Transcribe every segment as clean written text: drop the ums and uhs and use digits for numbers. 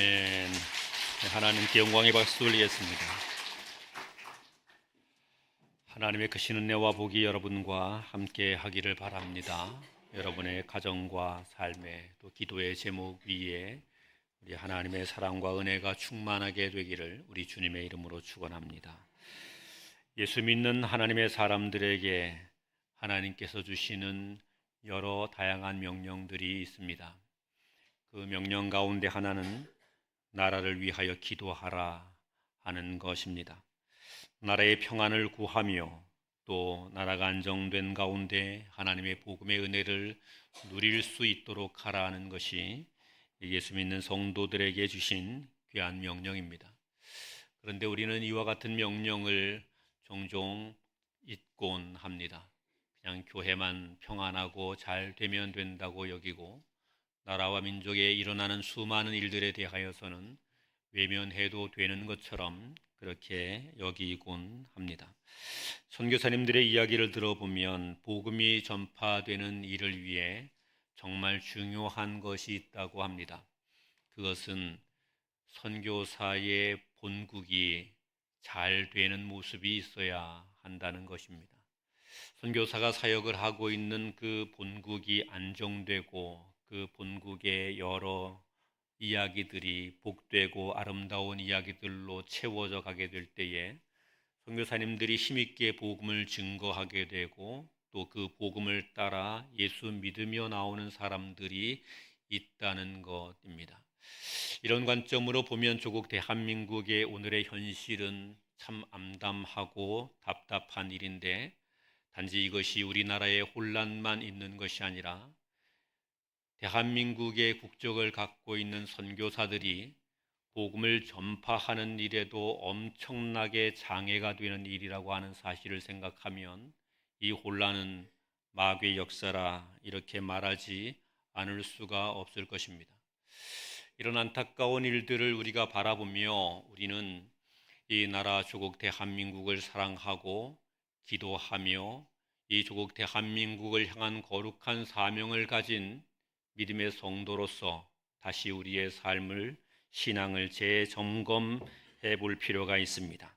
아멘. 하나님께 영광의 박수 올리겠습니다. 하나님의 크신 은혜와 복이 여러분과 함께 하기를 바랍니다. 여러분의 가정과 삶에 또 기도의 제목 위에 우리 하나님의 사랑과 은혜가 충만하게 되기를 우리 주님의 이름으로 축원합니다. 예수 믿는 하나님의 사람들에게 하나님께서 주시는 여러 다양한 명령들이 있습니다. 그 명령 가운데 하나는 나라를 위하여 기도하라 하는 것입니다. 나라의 평안을 구하며 또 나라가 안정된 가운데 하나님의 복음의 은혜를 누릴 수 있도록 하라는 것이 예수 믿는 성도들에게 주신 귀한 명령입니다. 그런데 우리는 이와 같은 명령을 종종 잊곤 합니다. 그냥 교회만 평안하고 잘 되면 된다고 여기고 나라와 민족에 일어나는 수많은 일들에 대하여서는 외면해도 되는 것처럼 그렇게 여기곤 합니다. 선교사님들의 이야기를 들어보면 복음이 전파되는 일을 위해 정말 중요한 것이 있다고 합니다. 그것은 선교사의 본국이 잘 되는 모습이 있어야 한다는 것입니다. 선교사가 사역을 하고 있는 그 본국이 안정되고 그 본국의 여러 이야기들이 복되고 아름다운 이야기들로 채워져 가게 될 때에 선교사님들이 힘있게 복음을 증거하게 되고 또 그 복음을 따라 예수 믿으며 나오는 사람들이 있다는 것입니다. 이런 관점으로 보면 조국 대한민국의 오늘의 현실은 참 암담하고 답답한 일인데 단지 이것이 우리나라의 혼란만 있는 것이 아니라 대한민국의 국적을 갖고 있는 선교사들이 복음을 전파하는 일에도 엄청나게 장애가 되는 일이라고 하는 사실을 생각하면 이 혼란은 마귀의 역사라 이렇게 말하지 않을 수가 없을 것입니다. 이런 안타까운 일들을 우리가 바라보며 우리는 이 나라 조국 대한민국을 사랑하고 기도하며 이 조국 대한민국을 향한 거룩한 사명을 가진 믿음의 성도로서 다시 우리의 삶을 신앙을 재점검해 볼 필요가 있습니다.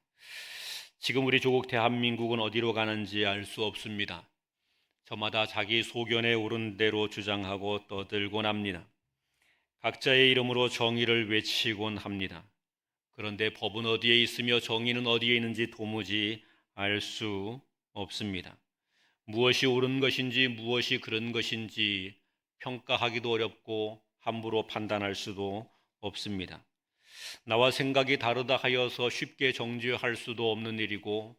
지금 우리 조국 대한민국은 어디로 가는지 알 수 없습니다. 저마다 자기 소견에 오른 대로 주장하고 떠들곤 합니다. 각자의 이름으로 정의를 외치곤 합니다. 그런데 법은 어디에 있으며 정의는 어디에 있는지 도무지 알 수 없습니다. 무엇이 옳은 것인지 무엇이 그른 것인지 평가하기도 어렵고 함부로 판단할 수도 없습니다. 나와 생각이 다르다 하여서 쉽게 정죄할 수도 없는 일이고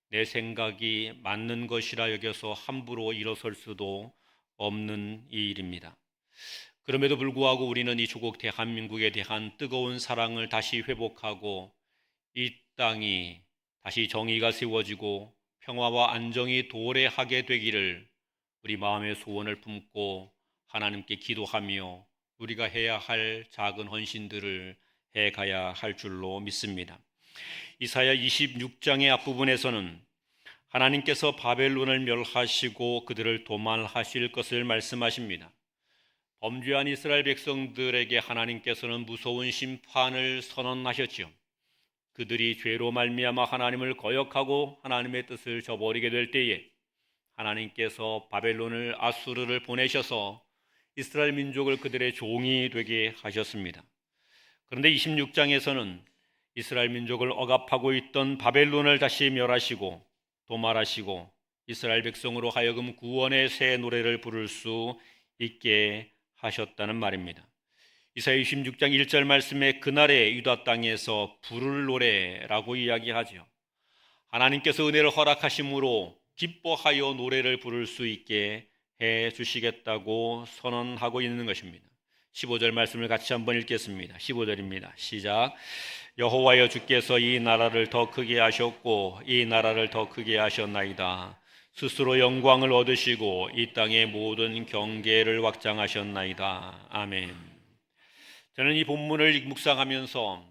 내 생각이 맞는 것이라 여겨서 함부로 일어설 수도 없는 일입니다. 그럼에도 불구하고 우리는 이 조국 대한민국에 대한 뜨거운 사랑을 다시 회복하고 이 땅이 다시 정의가 세워지고 평화와 안정이 도래하게 되기를 우리 마음의 소원을 품고 하나님께 기도하며 우리가 해야 할 작은 헌신들을 해가야 할 줄로 믿습니다. 이사야 26장의 앞부분에서는 하나님께서 바벨론을 멸하시고 그들을 도말하실 것을 말씀하십니다. 범죄한 이스라엘 백성들에게 하나님께서는 무서운 심판을 선언하셨지요. 그들이 죄로 말미암아 하나님을 거역하고 하나님의 뜻을 저버리게 될 때에 하나님께서 바벨론을 아수르를 보내셔서 이스라엘 민족을 그들의 종이 되게 하셨습니다. 그런데 26장에서는 이스라엘 민족을 억압하고 있던 바벨론을 다시 멸하시고 도말하시고 이스라엘 백성으로 하여금 구원의 새 노래를 부를 수 있게 하셨다는 말입니다. 이사야 26장 1절 말씀에 그날에 유다 땅에서 부를 노래라고 이야기하죠. 하나님께서 은혜를 허락하심으로 기뻐하여 노래를 부를 수 있게 해 주시겠다고 선언하고 있는 것입니다. 15절 말씀을 같이 한번 읽겠습니다. 15절입니다. 시작. 여호와여 주께서 이 나라를 더 크게 하셨고 이 나라를 더 크게 하셨나이다. 스스로 영광을 얻으시고 이 땅의 모든 경계를 확장하셨나이다. 아멘. 저는 이 본문을 묵상하면서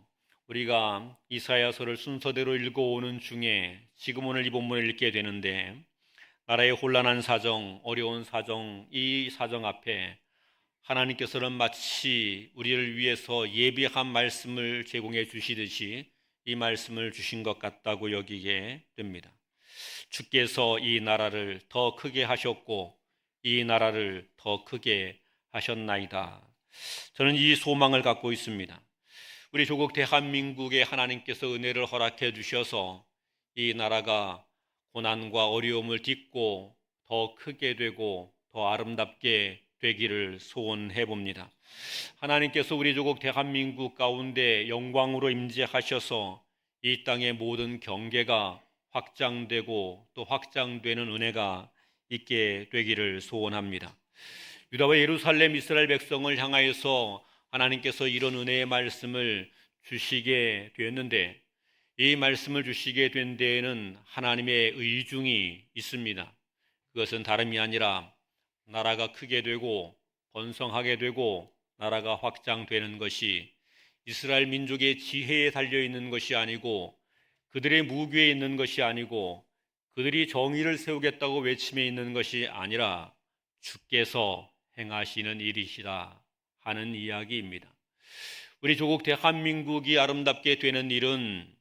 우리가 이사야서를 순서대로 읽어오는 중에 지금 오늘 이 본문을 읽게 되는데 나라의 혼란한 사정, 어려운 사정, 이 사정 앞에 하나님께서는 마치 우리를 위해서 예비한 말씀을 제공해 주시듯이 이 말씀을 주신 것 같다고 여기게 됩니다. 주께서 이 나라를 더 크게 하셨고 이 나라를 더 크게 하셨나이다. 저는 이 소망을 갖고 있습니다. 우리 조국 대한민국에 하나님께서 은혜를 허락해 주셔서 이 나라가 고난과 어려움을 딛고 더 크게 되고 더 아름답게 되기를 소원해 봅니다. 하나님께서 우리 조국 대한민국 가운데 영광으로 임재하셔서 이 땅의 모든 경계가 확장되고 또 확장되는 은혜가 있게 되기를 소원합니다. 유다와 예루살렘 이스라엘 백성을 향하여서 하나님께서 이런 은혜의 말씀을 주시게 되었는데 이 말씀을 주시게 된 데에는 하나님의 의중이 있습니다. 그것은 다름이 아니라 나라가 크게 되고 번성하게 되고 나라가 확장되는 것이 이스라엘 민족의 지혜에 달려있는 것이 아니고 그들의 무교에 있는 것이 아니고 그들이 정의를 세우겠다고 외침에 있는 것이 아니라 주께서 행하시는 일이시다 하는 이야기입니다. 우리 조국 대한민국이 아름답게 되는 일은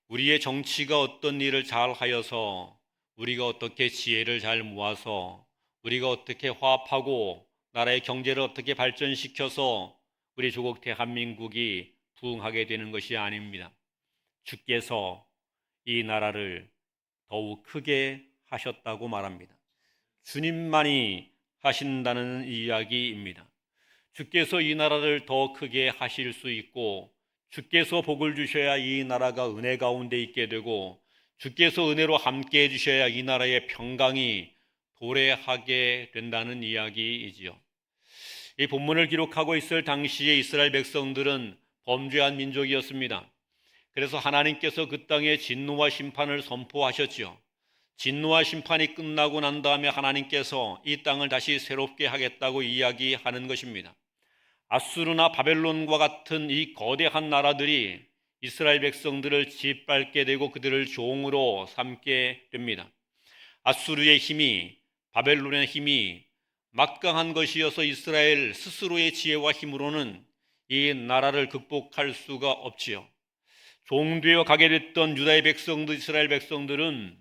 우리의 정치가 어떤 일을 잘 하여서 우리가 어떻게 지혜를 잘 모아서 우리가 어떻게 화합하고 나라의 경제를 어떻게 발전시켜서 우리 조국 대한민국이 부흥하게 되는 것이 아닙니다. 주께서 이 나라를 더욱 크게 하셨다고 말합니다. 주님만이 하신다는 이야기입니다. 주께서 이 나라를 더 크게 하실 수 있고 주께서 복을 주셔야 이 나라가 은혜 가운데 있게 되고 주께서 은혜로 함께 해주셔야 이 나라의 평강이 도래하게 된다는 이야기이지요. 이 본문을 기록하고 있을 당시에 이스라엘 백성들은 범죄한 민족이었습니다. 그래서 하나님께서 그 땅에 진노와 심판을 선포하셨지요. 진노와 심판이 끝나고 난 다음에 하나님께서 이 땅을 다시 새롭게 하겠다고 이야기하는 것입니다. 아수르나 바벨론과 같은 이 거대한 나라들이 이스라엘 백성들을 짓밟게 되고 그들을 종으로 삼게 됩니다. 아수르의 힘이 바벨론의 힘이 막강한 것이어서 이스라엘 스스로의 지혜와 힘으로는 이 나라를 극복할 수가 없지요. 종되어 가게 됐던 유다의 백성들, 이스라엘 백성들은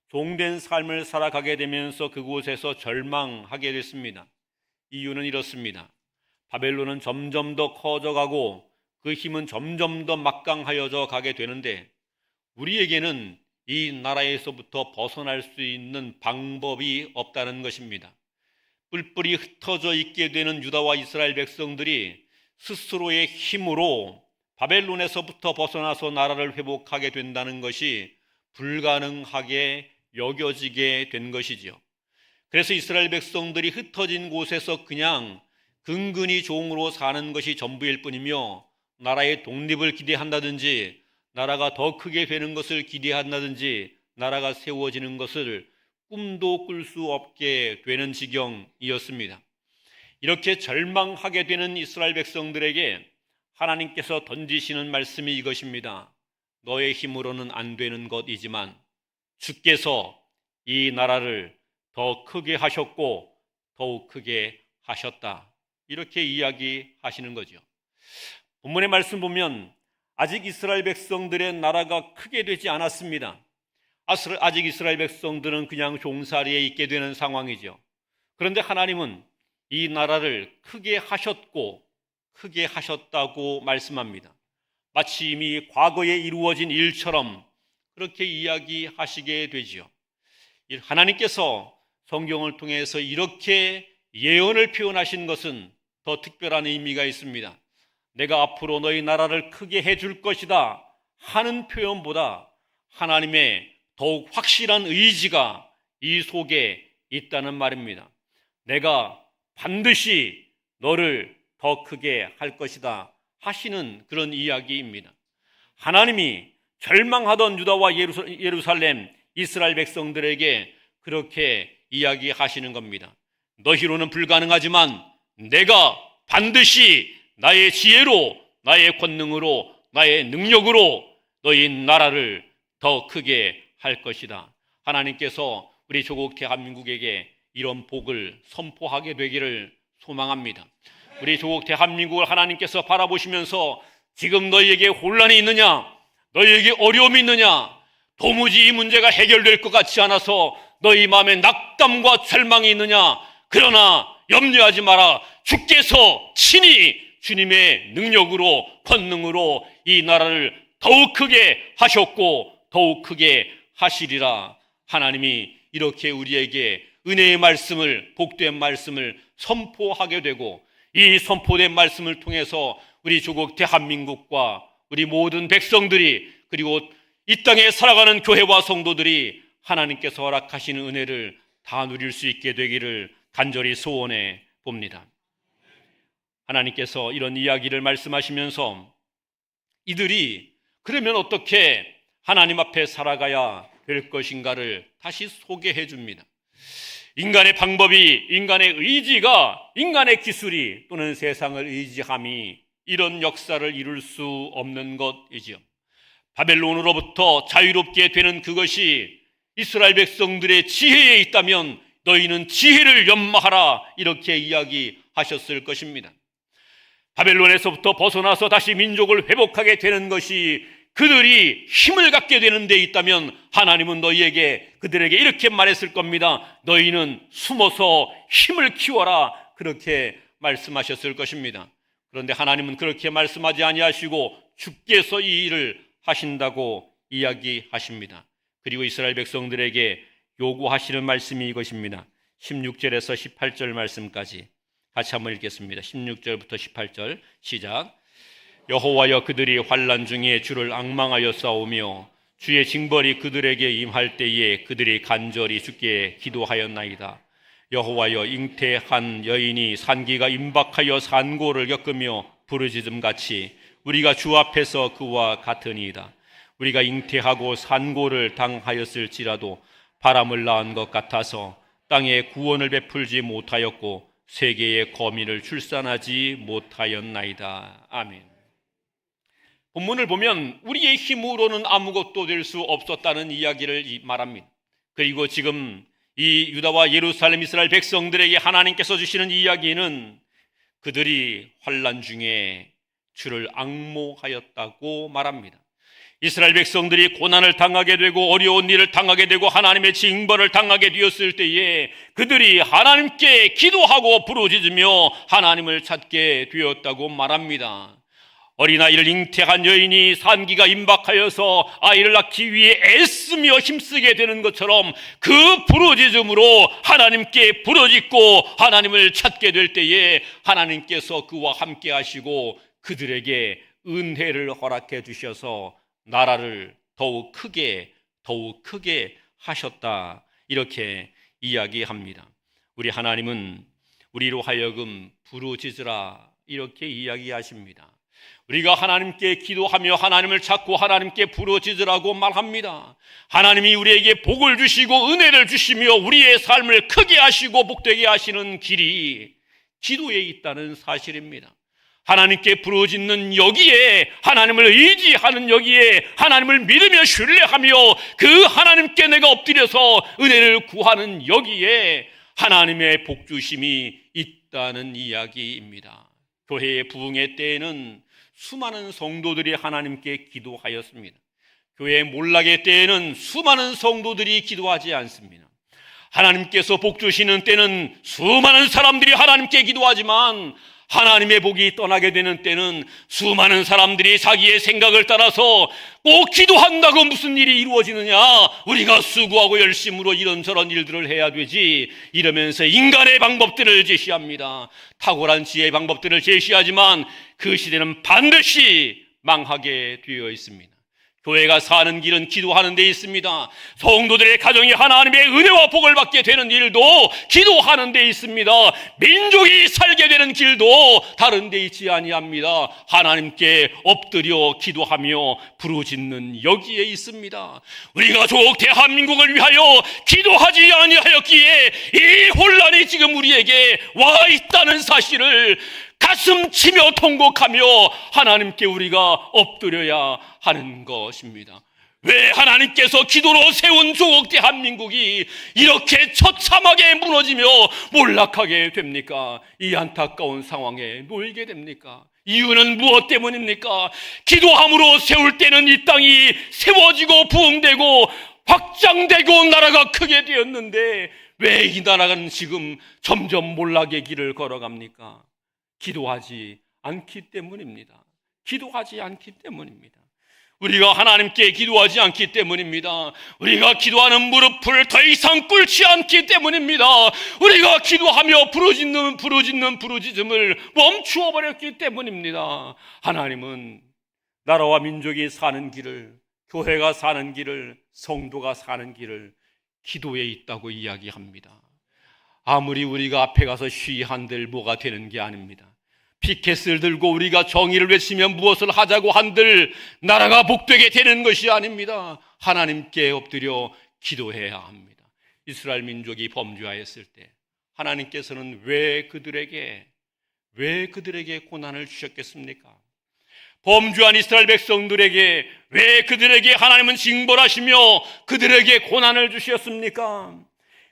종된 삶을 살아가게 되면서 그곳에서 절망하게 됐습니다. 이유는 이렇습니다. 바벨론은 점점 더 커져가고 그 힘은 점점 더 막강하여져 가게 되는데 우리에게는 이 나라에서부터 벗어날 수 있는 방법이 없다는 것입니다. 뿔뿔이 흩어져 있게 되는 유다와 이스라엘 백성들이 스스로의 힘으로 바벨론에서부터 벗어나서 나라를 회복하게 된다는 것이 불가능하게 여겨지게 된 것이지요. 그래서 이스라엘 백성들이 흩어진 곳에서 그냥 근근히 종으로 사는 것이 전부일 뿐이며 나라의 독립을 기대한다든지 나라가 더 크게 되는 것을 기대한다든지 나라가 세워지는 것을 꿈도 꿀 수 없게 되는 지경이었습니다. 이렇게 절망하게 되는 이스라엘 백성들에게 하나님께서 던지시는 말씀이 이것입니다. 너의 힘으로는 안 되는 것이지만 주께서 이 나라를 더 크게 하셨고 더욱 크게 하셨다. 이렇게 이야기하시는 거죠. 본문의 말씀 보면 아직 이스라엘 백성들의 나라가 크게 되지 않았습니다. 아직 이스라엘 백성들은 그냥 종살이에 있게 되는 상황이죠. 그런데 하나님은 이 나라를 크게 하셨고 크게 하셨다고 말씀합니다. 마치 이미 과거에 이루어진 일처럼 그렇게 이야기하시게 되지요. 하나님께서 성경을 통해서 이렇게 예언을 표현하신 것은 더 특별한 의미가 있습니다. 내가 앞으로 너희 나라를 크게 해줄 것이다 하는 표현보다 하나님의 더욱 확실한 의지가 이 속에 있다는 말입니다. 내가 반드시 너를 더 크게 할 것이다 하시는 그런 이야기입니다. 하나님이 절망하던 유다와 예루살렘 이스라엘 백성들에게 그렇게 이야기하시는 겁니다. 너희로는 불가능하지만 내가 반드시 나의 지혜로 나의 권능으로 나의 능력으로 너희 나라를 더 크게 할 것이다. 하나님께서 우리 조국 대한민국에게 이런 복을 선포하게 되기를 소망합니다. 우리 조국 대한민국을 하나님께서 바라보시면서 지금 너희에게 혼란이 있느냐, 너희에게 어려움이 있느냐, 도무지 이 문제가 해결될 것 같지 않아서 너희 마음에 낙담과 절망이 있느냐, 그러나 염려하지 마라. 주께서 친히 주님의 능력으로, 권능으로 이 나라를 더욱 크게 하셨고 더욱 크게 하시리라. 하나님이 이렇게 우리에게 은혜의 말씀을, 복된 말씀을 선포하게 되고, 이 선포된 말씀을 통해서 우리 조국 대한민국과 우리 모든 백성들이, 그리고 이 땅에 살아가는 교회와 성도들이 하나님께서 허락하시는 은혜를 다 누릴 수 있게 되기를 간절히 소원해 봅니다. 하나님께서 이런 이야기를 말씀하시면서 이들이 그러면 어떻게 하나님 앞에 살아가야 될 것인가를 다시 소개해 줍니다. 인간의 방법이, 인간의 의지가, 인간의 기술이 또는 세상을 의지함이 이런 역사를 이룰 수 없는 것이지요. 바벨론으로부터 자유롭게 되는 그것이 이스라엘 백성들의 지혜에 있다면 너희는 지혜를 연마하라, 이렇게 이야기하셨을 것입니다. 바벨론에서부터 벗어나서 다시 민족을 회복하게 되는 것이 그들이 힘을 갖게 되는 데 있다면 하나님은 너희에게, 그들에게 이렇게 말했을 겁니다. 너희는 숨어서 힘을 키워라, 그렇게 말씀하셨을 것입니다. 그런데 하나님은 그렇게 말씀하지 아니하시고 주께서 이 일을 하신다고 이야기하십니다. 그리고 이스라엘 백성들에게 요구하시는 말씀이 이것입니다. 16절에서 18절 말씀까지 같이 한번 읽겠습니다. 16절부터 18절 시작. 여호와여, 그들이 환난 중에 주를 앙망하여 싸우며 주의 징벌이 그들에게 임할 때에 그들이 간절히 주께 기도하였나이다. 여호와여, 잉태한 여인이 산기가 임박하여 산고를 겪으며 부르짖음같이 우리가 주 앞에서 그와 같으니이다. 우리가 잉태하고 산고를 당하였을지라도 바람을 낳은 것 같아서 땅에 구원을 베풀지 못하였고 세계의 거민을 출산하지 못하였나이다. 아멘. 본문을 보면 우리의 힘으로는 아무것도 될 수 없었다는 이야기를 말합니다. 그리고 지금 이 유다와 예루살렘 이스라엘 백성들에게 하나님께서 주시는 이야기는 그들이 환난 중에 주를 앙모하였다고 말합니다. 이스라엘 백성들이 고난을 당하게 되고 어려운 일을 당하게 되고 하나님의 징벌을 당하게 되었을 때에 그들이 하나님께 기도하고 부르짖으며 하나님을 찾게 되었다고 말합니다. 어린아이를 잉태한 여인이 산기가 임박하여서 아이를 낳기 위해 애쓰며 힘쓰게 되는 것처럼 그 부르짖음으로 하나님께 부르짖고 하나님을 찾게 될 때에 하나님께서 그와 함께 하시고 그들에게 은혜를 허락해 주셔서 나라를 더욱 크게 하셨다, 이렇게 이야기합니다. 우리 하나님은 우리로 하여금 부르짖으라, 이렇게 이야기하십니다. 우리가 하나님께 기도하며 하나님을 찾고 하나님께 부르짖으라고 말합니다. 하나님이 우리에게 복을 주시고 은혜를 주시며 우리의 삶을 크게 하시고 복되게 하시는 길이 기도에 있다는 사실입니다. 하나님께 부르짖는 여기에, 하나님을 의지하는 여기에, 하나님을 믿으며 신뢰하며 그 하나님께 내가 엎드려서 은혜를 구하는 여기에 하나님의 복주심이 있다는 이야기입니다. 교회의 부흥의 때에는 수많은 성도들이 하나님께 기도하였습니다. 교회의 몰락의 때에는 수많은 성도들이 기도하지 않습니다. 하나님께서 복 주시는 때는 수많은 사람들이 하나님께 기도하지만 하나님의 복이 떠나게 되는 때는 수많은 사람들이 자기의 생각을 따라서 꼭 기도한다고 무슨 일이 이루어지느냐, 우리가 수고하고 열심으로 이런저런 일들을 해야 되지, 이러면서 인간의 방법들을 제시합니다. 탁월한 지혜의 방법들을 제시하지만 그 시대는 반드시 망하게 되어 있습니다. 교회가 사는 길은 기도하는 데 있습니다. 성도들의 가정이 하나님의 은혜와 복을 받게 되는 일도 기도하는 데 있습니다. 민족이 살게 되는 길도 다른 데 있지 아니합니다. 하나님께 엎드려 기도하며 부르짖는 여기에 있습니다. 우리가 조국 대한민국을 위하여 기도하지 아니하였기에 이 혼란이 지금 우리에게 와 있다는 사실을 가슴 치며 통곡하며 하나님께 우리가 엎드려야 하는 것입니다. 왜 하나님께서 기도로 세운 조국 대한민국이 이렇게 처참하게 무너지며 몰락하게 됩니까? 이 안타까운 상황에 놓이게 됩니까? 이유는 무엇 때문입니까? 기도함으로 세울 때는 이 땅이 세워지고 부흥되고 확장되고 나라가 크게 되었는데 왜 이 나라는 지금 점점 몰락의 길을 걸어갑니까? 기도하지 않기 때문입니다. 기도하지 않기 때문입니다. 우리가 하나님께 기도하지 않기 때문입니다. 우리가 기도하는 무릎을 더 이상 꿇지 않기 때문입니다. 우리가 기도하며 부르짖는 부르짖음을 멈추어 버렸기 때문입니다. 하나님은 나라와 민족이 사는 길을, 교회가 사는 길을, 성도가 사는 길을 기도에 있다고 이야기합니다. 아무리 우리가 앞에 가서 시한들 뭐가 되는 게 아닙니다. 피켓을 들고 우리가 정의를 외치면 무엇을 하자고 한들 나라가 복되게 되는 것이 아닙니다. 하나님께 엎드려 기도해야 합니다. 이스라엘 민족이 범죄하였을 때 하나님께서는 왜 그들에게 고난을 주셨겠습니까? 범죄한 이스라엘 백성들에게 왜 그들에게 하나님은 징벌하시며 그들에게 고난을 주셨습니까?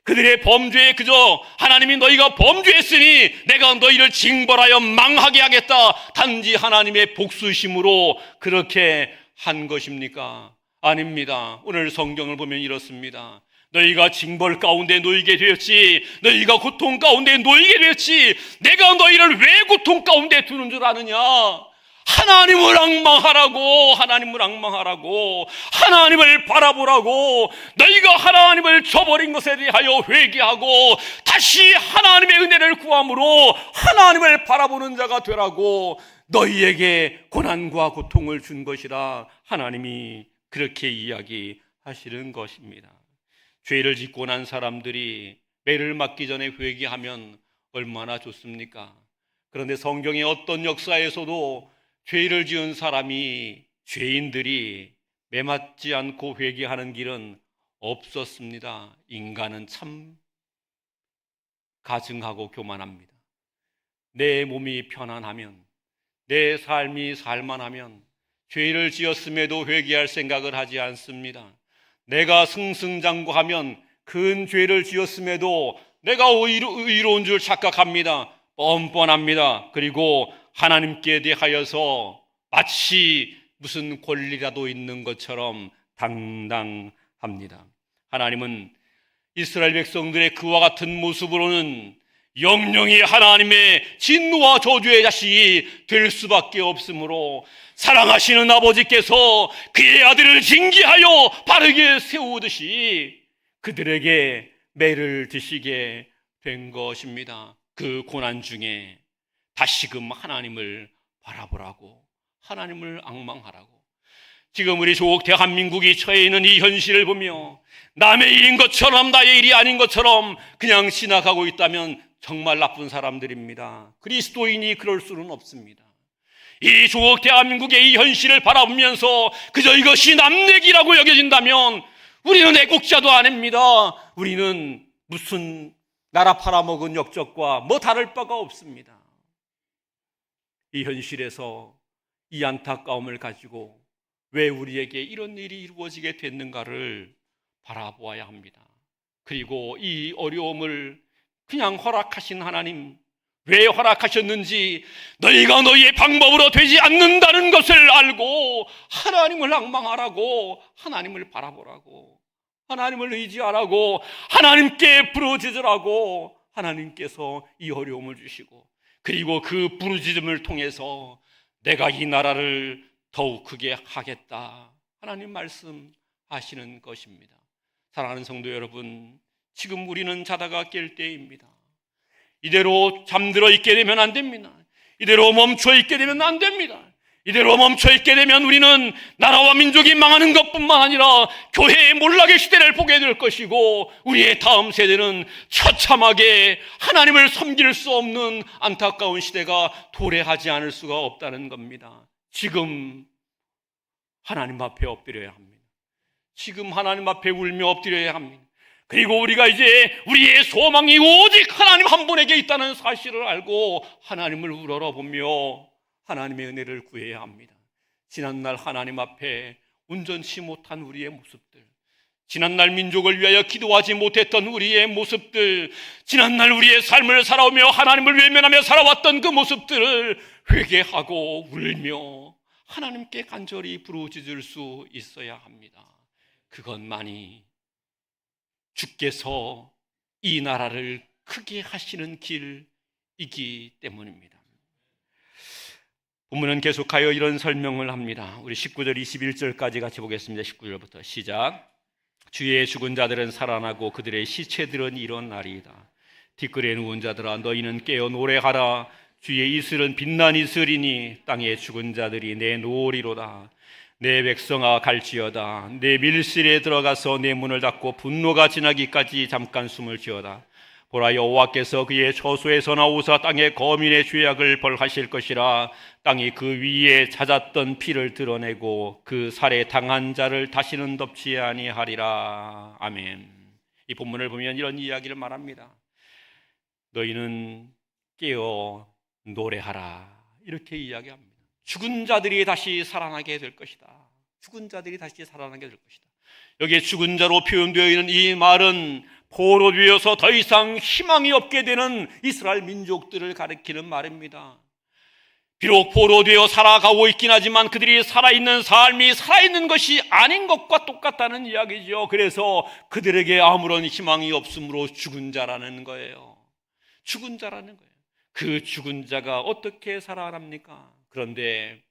그들의 범죄에 그저 하나님이 너희가 범죄했으니 내가 너희를 징벌하여 망하게 하겠다, 단지 하나님의 복수심으로 그렇게 한 것입니까? 아닙니다. 오늘 성경을 보면 이렇습니다. 너희가 징벌 가운데 놓이게 되었지, 너희가 고통 가운데 놓이게 되었지, 내가 너희를 왜 고통 가운데 두는 줄 아느냐? 하나님을 악망하라고, 하나님을 바라보라고, 너희가 하나님을 저버린 것에 대하여 회개하고 다시 하나님의 은혜를 구함으로 하나님을 바라보는 자가 되라고 너희에게 고난과 고통을 준 것이라 하나님이 그렇게 이야기하시는 것입니다. 죄를 짓고 난 사람들이 매를 맞기 전에 회개하면 얼마나 좋습니까? 그런데 성경의 어떤 역사에서도 죄를 지은 죄인들이 매 맞지 않고 회개하는 길은 없었습니다. 인간은 참 가증하고 교만합니다. 내 몸이 편안하면, 내 삶이 살만하면 죄를 지었음에도 회개할 생각을 하지 않습니다. 내가 승승장구하면 큰 죄를 지었음에도 내가 의로운 줄 착각합니다. 뻔뻔합니다. 그리고 하나님께 대하여서 마치 무슨 권리라도 있는 것처럼 당당합니다. 하나님은 이스라엘 백성들의 그와 같은 모습으로는 영영이 하나님의 진노와 저주의 자식이 될 수밖에 없으므로 사랑하시는 아버지께서 그의 아들을 징계하여 바르게 세우듯이 그들에게 매를 드시게 된 것입니다. 그 고난 중에 다시금 하나님을 바라보라고, 하나님을 앙망하라고. 지금 우리 조국 대한민국이 처해 있는 이 현실을 보며 남의 일인 것처럼 나의 일이 아닌 것처럼 그냥 지나가고 있다면 정말 나쁜 사람들입니다. 그리스도인이 그럴 수는 없습니다. 이 조국 대한민국의 이 현실을 바라보면서 그저 이것이 남내기라고 여겨진다면 우리는 애국자도 아닙니다. 우리는 무슨 나라 팔아먹은 역적과 뭐 다를 바가 없습니다. 이 현실에서 이 안타까움을 가지고 왜 우리에게 이런 일이 이루어지게 됐는가를 바라보아야 합니다. 그리고 이 어려움을 그냥 허락하신 하나님, 왜 허락하셨는지 너희가 너희의 방법으로 되지 않는다는 것을 알고 하나님을 앙망하라고, 하나님을 바라보라고, 하나님을 의지하라고, 하나님께 부르짖으라고 하나님께서 이 어려움을 주시고, 그리고 그 부르짖음을 통해서 내가 이 나라를 더욱 크게 하겠다, 하나님 말씀하시는 것입니다. 사랑하는 성도 여러분, 지금 우리는 자다가 깰 때입니다. 이대로 잠들어 있게 되면 안 됩니다. 이대로 멈춰 있게 되면 안 됩니다. 이대로 멈춰 있게 되면 우리는 나라와 민족이 망하는 것뿐만 아니라 교회의 몰락의 시대를 보게 될 것이고, 우리의 다음 세대는 처참하게 하나님을 섬길 수 없는 안타까운 시대가 도래하지 않을 수가 없다는 겁니다. 지금 하나님 앞에 엎드려야 합니다. 지금 하나님 앞에 울며 엎드려야 합니다. 그리고 우리가 이제 우리의 소망이 오직 하나님 한 분에게 있다는 사실을 알고 하나님을 우러러보며 하나님의 은혜를 구해야 합니다. 지난날 하나님 앞에 온전치 못한 우리의 모습들, 지난날 민족을 위하여 기도하지 못했던 우리의 모습들, 지난날 우리의 삶을 살아오며 하나님을 외면하며 살아왔던 그 모습들을 회개하고 울며 하나님께 간절히 부르짖을 수 있어야 합니다. 그것만이 주께서 이 나라를 크게 하시는 길이기 때문입니다. 본문은 계속하여 이런 설명을 합니다. 우리 19절 21절까지 같이 보겠습니다. 19절부터 시작. 주의 죽은 자들은 살아나고 그들의 시체들은 일어나리이다. 티끌에 누운 자들아 너희는 깨어 노래하라. 주의 이슬은 빛난 이슬이니 땅의 죽은 자들이 내놓으리로다. 내 백성아 갈지어다. 내 밀실에 들어가서 내 문을 닫고 분노가 지나기까지 잠깐 숨을 쉬어다. 보라 여호와께서 그의 처소에서 나오사 땅의 거민의 죄악을 벌하실 것이라. 땅이 그 위에 잦았던 피를 드러내고 그 살해 당한 자를 다시는 덮지 아니하리라. 아멘. 이 본문을 보면 이런 이야기를 말합니다. 너희는 깨어 노래하라, 이렇게 이야기합니다. 죽은 자들이 다시 살아나게 될 것이다. 죽은 자들이 다시 살아나게 될 것이다. 여기에 죽은 자로 표현되어 있는 이 말은 포로되어서 더 이상 희망이 없게 되는 이스라엘 민족들을 가리키는 말입니다. 비록 포로되어 살아가고 있긴 하지만 그들이 살아있는 삶이 살아있는 것이 아닌 것과 똑같다는 이야기죠. 그래서 그들에게 아무런 희망이 없으므로 죽은 자라는 거예요. 죽은 자라는 거예요. 그 죽은 자가 어떻게 살아납니까? 그런데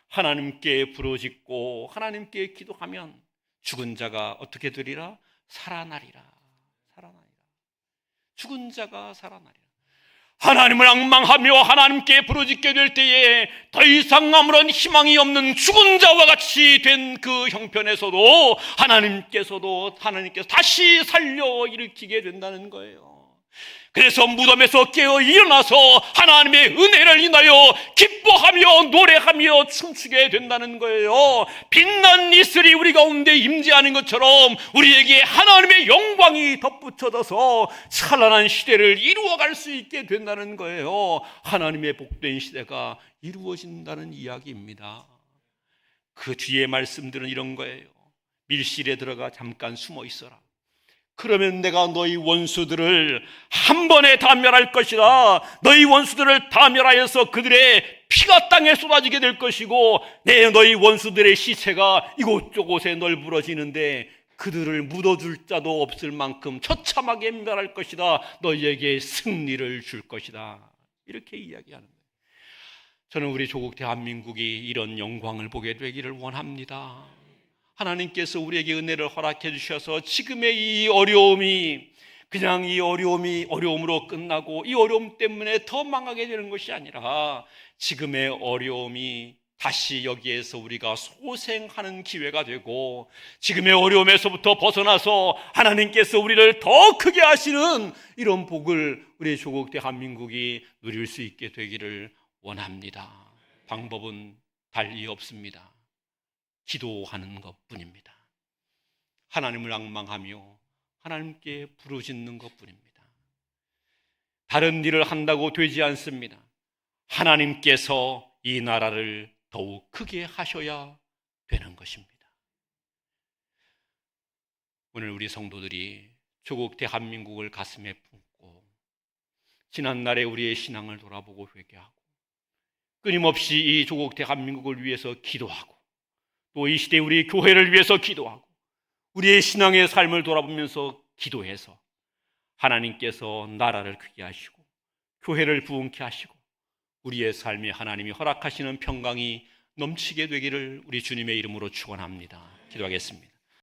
하나님께 부르짖고 하나님께 기도하면 죽은 자가 어떻게 되리라? 살아나리라. 죽은 자가 살아나리라. 하나님을 앙망하며 하나님께 부르짖게 될 때에 더 이상 아무런 희망이 없는 죽은 자와 같이 된 그 형편에서도 하나님께서 다시 살려 일으키게 된다는 거예요. 그래서 무덤에서 깨어 일어나서 하나님의 은혜를 인하여 기뻐하며 노래하며 춤추게 된다는 거예요. 빛난 이슬이 우리 가운데 임재하는 것처럼 우리에게 하나님의 영광이 덧붙여져서 찬란한 시대를 이루어갈 수 있게 된다는 거예요. 하나님의 복된 시대가 이루어진다는 이야기입니다. 그 뒤에 말씀들은 이런 거예요. 밀실에 들어가 잠깐 숨어 있어라. 그러면 내가 너희 원수들을 한 번에 다 멸할 것이다. 너희 원수들을 다 멸하여서 그들의 피가 땅에 쏟아지게 될 것이고 너희 원수들의 시체가 이곳저곳에 널브러지는데 그들을 묻어줄 자도 없을 만큼 처참하게 멸할 것이다. 너희에게 승리를 줄 것이다. 이렇게 이야기하는 거예요. 저는 우리 조국 대한민국이 이런 영광을 보게 되기를 원합니다. 하나님께서 우리에게 은혜를 허락해 주셔서 지금의 이 어려움이 그냥 이 어려움으로 끝나고 이 어려움 때문에 더 망하게 되는 것이 아니라 지금의 어려움이 다시 여기에서 우리가 소생하는 기회가 되고 지금의 어려움에서부터 벗어나서 하나님께서 우리를 더 크게 하시는 이런 복을 우리 조국 대한민국이 누릴 수 있게 되기를 원합니다. 방법은 달리 없습니다. 기도하는 것뿐입니다. 하나님을 앙망하며 하나님께 부르짖는 것뿐입니다. 다른 일을 한다고 되지 않습니다. 하나님께서 이 나라를 더욱 크게 하셔야 되는 것입니다. 오늘 우리 성도들이 조국 대한민국을 가슴에 품고 지난날에 우리의 신앙을 돌아보고 회개하고 끊임없이 이 조국 대한민국을 위해서 기도하고 또 이 시대 우리 교회를 위해서 기도하고 우리의 신앙의 삶을 돌아보면서 기도해서 하나님께서 나라를 크게 하시고 교회를 부흥케 하시고 우리의 삶에 하나님이 허락하시는 평강이 넘치게 되기를 우리 주님의 이름으로 축원합니다. 기도하겠습니다.